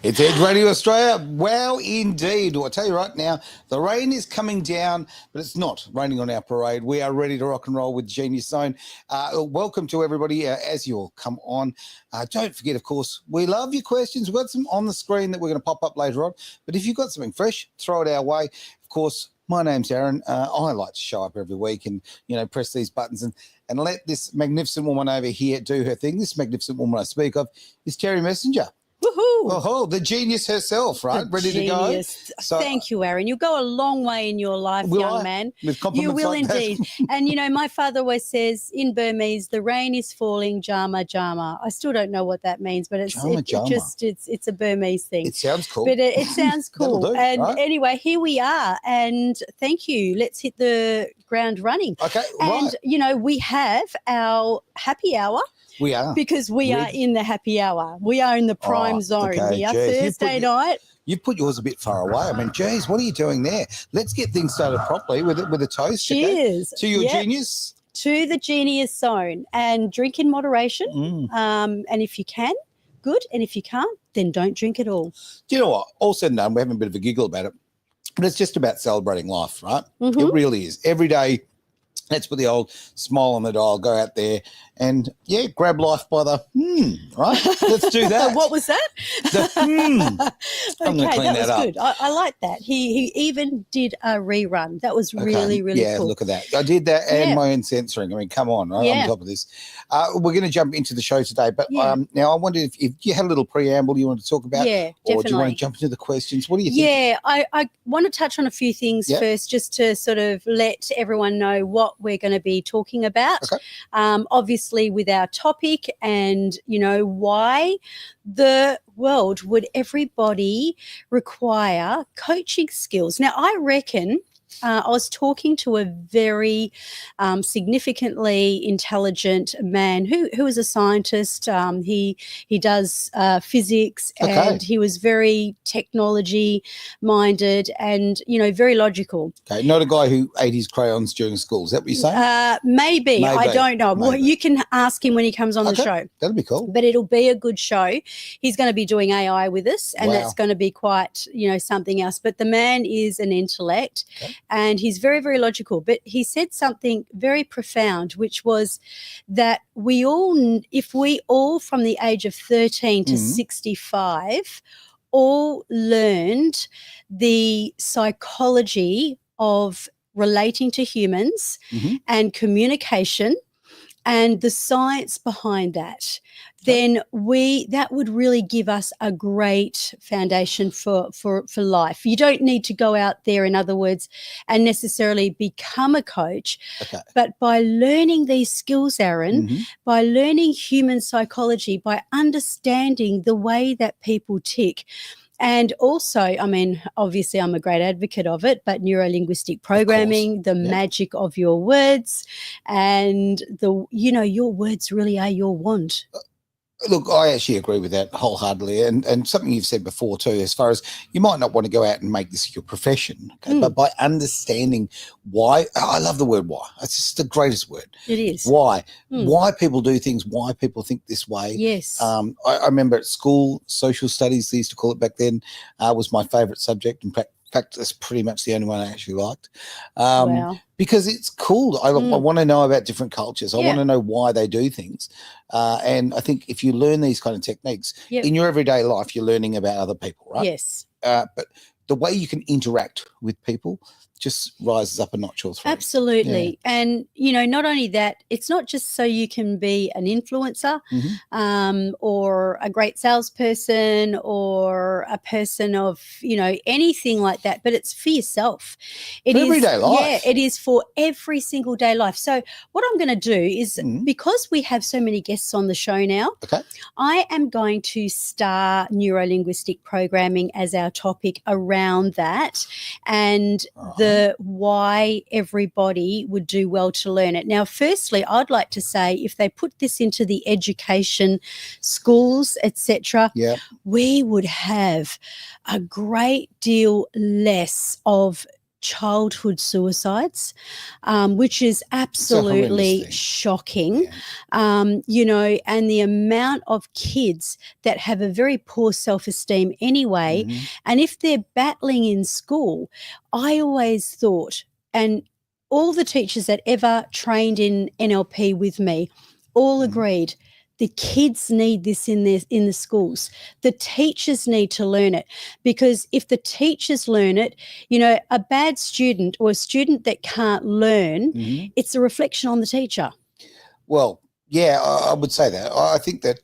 It's Edge Radio Australia. Wow, indeed. Well, I tell you right now, the rain is coming down, but it's not raining on our parade. We are ready to rock and roll with Genius Zone. Welcome to everybody as you all come on. Don't forget, of course, we love your questions. We've got some on the screen that we're going to pop up later on. But if you've got something fresh, throw it our way. Of course, my name's Aaron. I like to show up every week and, press these buttons and let this magnificent woman over here do her thing. This magnificent woman I speak of is Terry Messenger. Woohoo! Oh, the genius herself, right? Ready to go. So, thank you, Aaron. You'll go a long way in your life, young man. With compliments you will like indeed. And, my father always says in Burmese, the rain is falling, jama, jama. I still don't know what that means, but it's a Burmese thing. It sounds cool. But it sounds cool. Do, and right? Anyway, here we are. And thank you. Let's hit the ground running. Okay, and, right. We have our happy hour. We are. Because we are in the happy hour. We are in the prime zone here, Thursday night. You put yours a bit far away. I mean, geez, what are you doing there? Let's get things started properly with a toast. Cheers. Okay? To your genius. To the genius zone. And drink in moderation. And if you can, good. And if you can't, then don't drink at all. Do you know what? All said and done, we're having a bit of a giggle about it. But it's just about celebrating life, right? Mm-hmm. It really is. Every day, let's put the old smile on the dial, go out there and, grab life by the right? Let's do that. What was that? I'm going to clean that up. Good. I like that. He even did a rerun. That was really, really cool. Yeah, look at that. I did that and my own censoring. I mean, come on, right? On top of this. We're going to jump into the show today, but now I wondered if you had a little preamble you want to talk about, or definitely. Do you want to jump into the questions? What do you think? Yeah, I want to touch on a few things first, just to sort of let everyone know what we're going to be talking about. Okay. Obviously with our topic and, why the world would everybody require coaching skills. Now, I reckon I was talking to a very significantly intelligent man who is a scientist. He does physics and he was very technology minded and, very logical. Okay, not a guy who ate his crayons during school. Is that what you're saying? Maybe. I don't know. Well, you can ask him when he comes on the show. That'll be cool. But it'll be a good show. He's going to be doing AI with us and that's going to be quite, something else. But the man is an intellect. Okay. And he's very, very logical. But he said something very profound, which was that if we all from the age of 13 to 65 all learned the psychology of relating to humans and communication and the science behind that, then that would really give us a great foundation for life. You don't need to go out there, in other words, and necessarily become a coach. Okay. But by learning these skills, Aaron, by learning human psychology, by understanding the way that people tick, and also, I mean, obviously I'm a great advocate of it, but neuro-linguistic programming, the magic of your words, and your words really are your wand. Look, I actually agree with that wholeheartedly, and something you've said before too, as far as you might not want to go out and make this your profession, but by understanding why, I love the word why. It's just the greatest word. It is. Why people do things, why people think this way. Yes. I remember at school, social studies, they used to call it back then, was my favourite subject. In fact, that's pretty much the only one I actually liked. Because it's cool. I want to know about different cultures. I want to know why they do things. And I think if you learn these kind of techniques in your everyday life, you're learning about other people, right? Yes. But the way you can interact with people just rises up a notch or three. Absolutely. Yeah. And, not only that, it's not just so you can be an influencer or a great salesperson or a person of, anything like that, but it's for yourself. It is everyday life. Yeah, it is for every single day life. So what I'm going to do is because we have so many guests on the show now, I am going to star neuro-linguistic programming as our topic around that and the why everybody would do well to learn it. Now, firstly, I'd like to say if they put this into the education schools, etc., we would have a great deal less of childhood suicides, which is It's a horrendous absolutely thing. shocking. Yeah. You know, and the amount of kids that have a very poor self-esteem anyway, Mhm. and if they're battling in school, I always thought, and all the teachers that ever trained in NLP with me all Mhm. agreed, the kids need this in the schools. The teachers need to learn it, because if the teachers learn it, you know, a bad student or a student that can't learn, Mhm. it's a reflection on the teacher. Well, yeah, I would say that. I think that,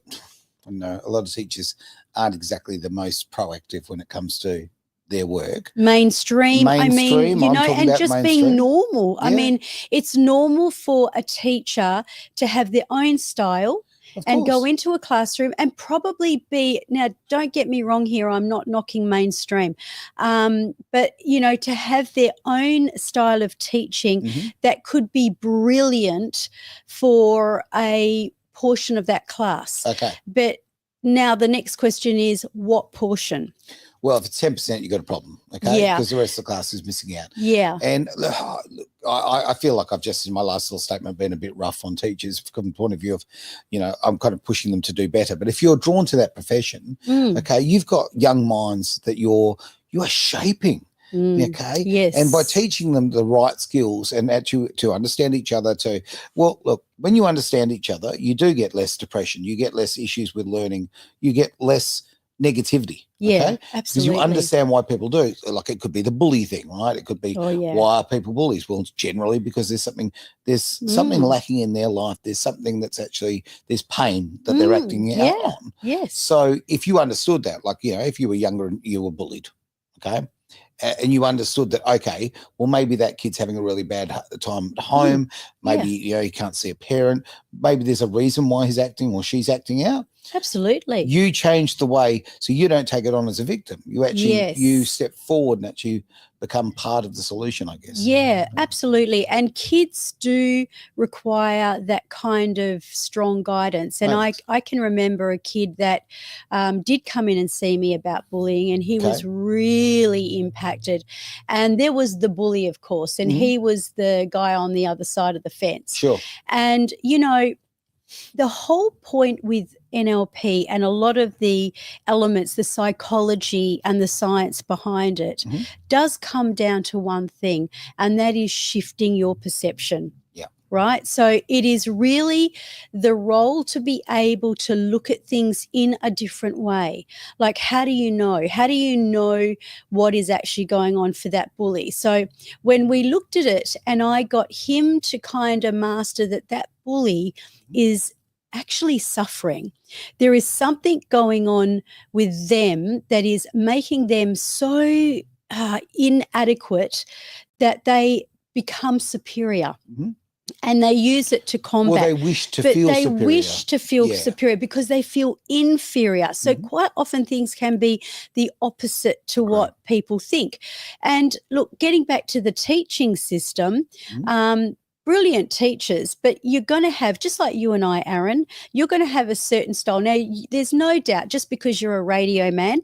I know a lot of teachers aren't exactly the most proactive when it comes to their work. Mainstream, I mean, Mainstream, you I'm know, talking and about just being mainstream. normal. I Yeah. mean, it's normal for a teacher to have their own style Of and go course. into a classroom and probably be, now don't get me wrong here, I'm not knocking mainstream, but you know, to have their own style of teaching Mhm. that could be brilliant for a portion of that class. Okay. But now the next question is, what portion? Well, if it's 10%, you've got a problem, okay? Yeah. Because the rest of the class is missing out. Yeah. And look, I feel like I've just, in my last little statement, been a bit rough on teachers from the point of view of, you know, I'm kind of pushing them to do better. But if you're drawn to that profession, okay, you've got young minds that you are shaping. Okay. Yes. And by teaching them the right skills and to understand each other, well, look, when you understand each other, you do get less depression, you get less issues with learning, you get less negativity. Yeah, Okay. absolutely. Because you understand why people do. Like, it could be the bully thing, right? It could be, Oh, yeah. why are people bullies? Well, it's generally because there's something lacking in their life. There's something that's actually, there's pain that they're acting out on. Yes. So if you understood that, like, you know, if you were younger and you were bullied, okay, and you understood that, okay, well, maybe that kid's having a really bad time at home. Maybe, you know, he can't see a parent. Maybe there's a reason why he's acting or she's acting out. Absolutely. You change the way, so you don't take it on as a victim. You actually, you step forward and actually become part of the solution, I guess. Yeah, absolutely. And kids do require that kind of strong guidance. And I can remember a kid that did come in and see me about bullying, and he was really impacted. And there was the bully, of course, and he was the guy on the other side of the fence. Sure. And, you know, the whole point with NLP and a lot of the elements, the psychology and the science behind it, does come down to one thing, and that is shifting your perception. Yeah. Right? So it is really the role to be able to look at things in a different way. Like, how do you know? How do you know what is actually going on for that bully? So when we looked at it and I got him to kind of master that bully is actually suffering. There is something going on with them that is making them so inadequate that they become superior. And they use it to combat. Well, they wish to feel superior. They wish to feel superior because they feel inferior. So quite often things can be the opposite to what people think. And look, getting back to the teaching system, brilliant teachers, but you're going to have, just like you and I, Aaron, you're going to have a certain style. Now, there's no doubt, just because you're a radio man,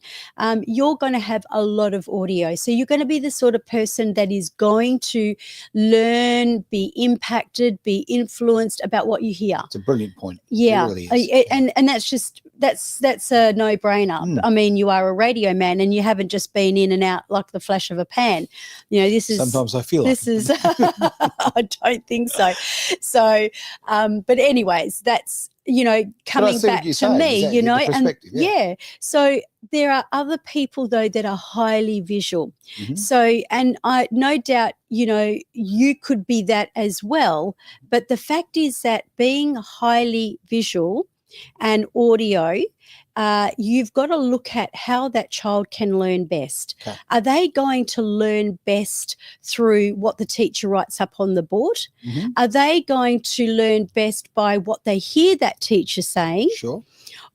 you're going to have a lot of audio. So you're going to be the sort of person that is going to learn, be impacted, be influenced about what you hear. It's a brilliant point. Yeah. It really is. And that's just, that's a no-brainer. I mean, you are a radio man and you haven't just been in and out like the flash of a pan. You know, this is... Sometimes I feel like this is... I don't think so. So, but anyways, that's, you know, coming back to me, you know, and so there are other people though that are highly visual. So, and I no doubt, you know, you could be that as well. But the fact is that being highly visual and audio, you've got to look at how that child can learn best. Are they going to learn best through what the teacher writes up on the board? Are they going to learn best by what they hear that teacher saying? Sure.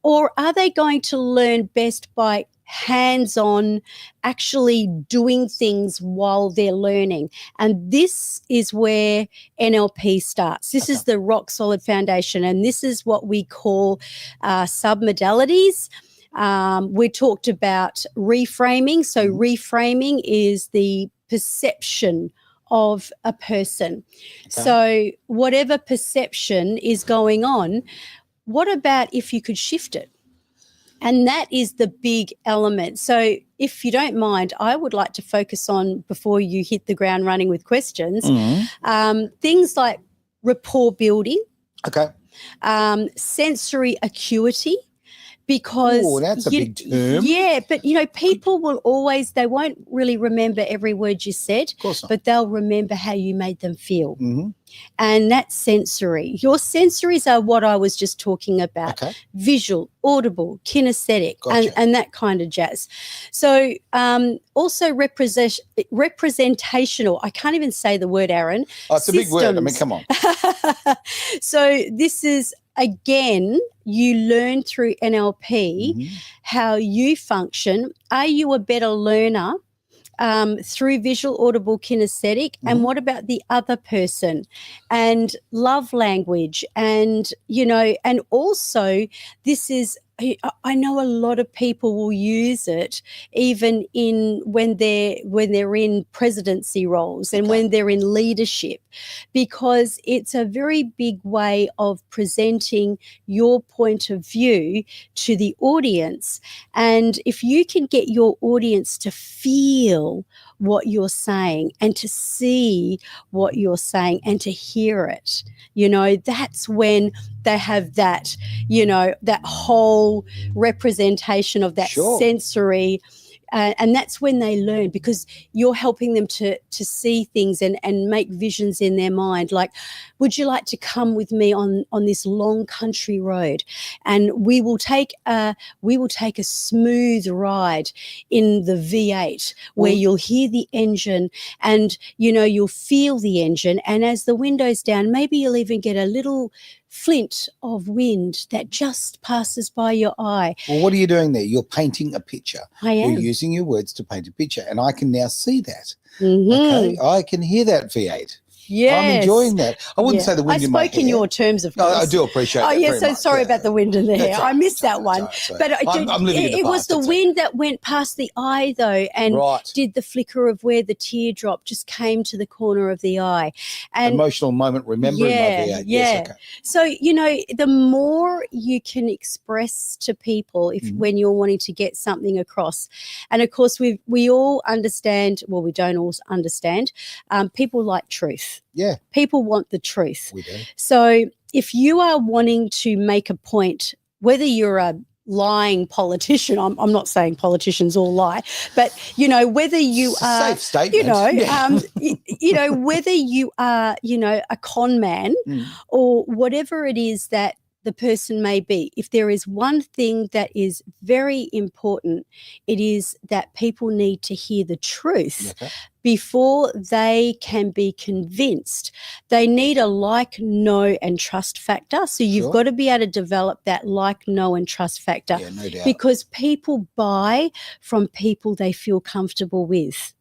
Or are they going to learn best by hands-on, actually doing things while they're learning? And this is where NLP starts. This is the rock solid foundation, and this is what we call submodalities. We talked about reframing. So reframing is the perception of a person. So whatever perception is going on, what about if you could shift it? And that is the big element. So if you don't mind, I would like to focus on, before you hit the ground running with questions, things like rapport building, sensory acuity, because that's a big term. Yeah, but people will always, they won't really remember every word you said, of course not, but they'll remember how you made them feel. And that's sensory. Your sensories are what I was just talking about. Visual, audible, kinesthetic, and that kind of jazz. So also representational. I can't even say the word, Aaron. Oh, it's a big word. I mean, come on. So this is, again, you learn through NLP how you function. Are you a better learner through visual, audible, kinesthetic? And what about the other person? And love language, and and also this is, I know a lot of people will use it even when they're in presidency roles and when they're in leadership, because it's a very big way of presenting your point of view to the audience. And if you can get your audience to feel what you're saying and to see what you're saying and to hear it, that's when they have that, that whole representation of that sensory. And that's when they learn, because you're helping them to see things and make visions in their mind. Like, would you like to come with me on this long country road? And we will take a smooth ride in the V8 where you'll hear the engine and, you'll feel the engine. And as the window's down, maybe you'll even get a little flint of wind that just passes by your eye. Well, what are you doing there? You're painting a picture. I am. You're using your words to paint a picture, and I can now see that. Okay, I can hear that V8. Yes. I'm enjoying that. I wouldn't say the wind in my hair. I spoke in your terms, of course. I do appreciate that. Oh, yes, so much. sorry about the wind in the hair. I missed that one. But I'm living in the it was past, the wind that went past the eye, though, and did the flicker of where the teardrop just came to the corner of the eye. And emotional moment, remembering my V8. Yes, okay. So, the more you can express to people when you're wanting to get something across. And, of course, we all understand, well, we don't all understand, people like truth. Yeah. People want the truth. We do. So if you are wanting to make a point, whether you're a lying politician, I'm not saying politicians all lie, but, whether you are, safe statement. Whether you are, a con man or whatever it is that the person may be, if there is one thing that is very important, it is that people need to hear the truth before they can be convinced. They need a like, know, and trust factor. So you've got to be able to develop that like, know, and trust factor. Yeah, no doubt. Because people buy from people they feel comfortable with.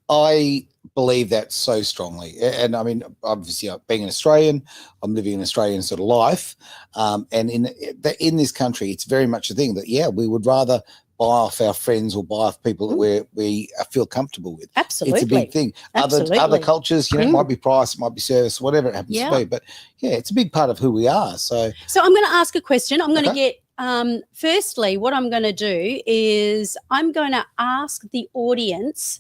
I believe that so strongly. And I mean, obviously, being an Australian, I'm living an Australian sort of life. And in this country, it's very much a thing that, we would rather buy off our friends or buy off people that we feel comfortable with. Absolutely. It's a big thing. Other cultures, it might be price, it might be service, whatever it happens to be. But, it's a big part of who we are. So I'm going to ask a question. I'm going to get firstly, what I'm going to do is I'm going to ask the audience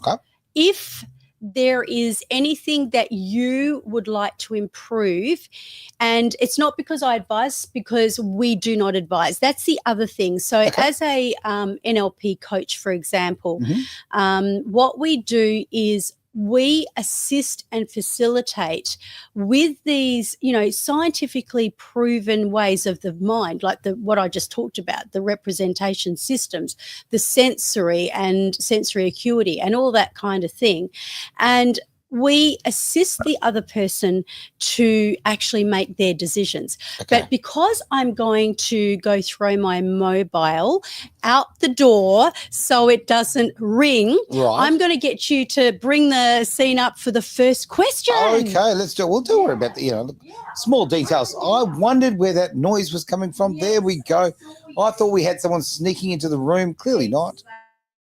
if there is anything that you would like to improve. And it's not because I advise, because we do not advise. That's the other thing. So as a NLP coach, for example, what we do is we assist and facilitate with these, scientifically proven ways of the mind, like what I just talked about, the representation systems, the sensory and sensory acuity and all that kind of thing. And we assist the other person to actually make their decisions. But because I'm going to go throw my mobile out the door so it doesn't ring, I'm going to get you to bring the scene up for the first question. Okay, let's do it. We'll do worry about the small details. I wondered where that noise was coming from. There we go. I thought we had someone sneaking into the room. Clearly not.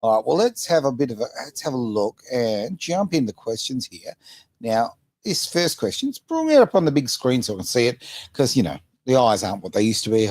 All right, well, let's have a look and jump into questions here. Now, this first question, let's bring it up on the big screen so I can see it, because, you know, the eyes aren't what they used to be.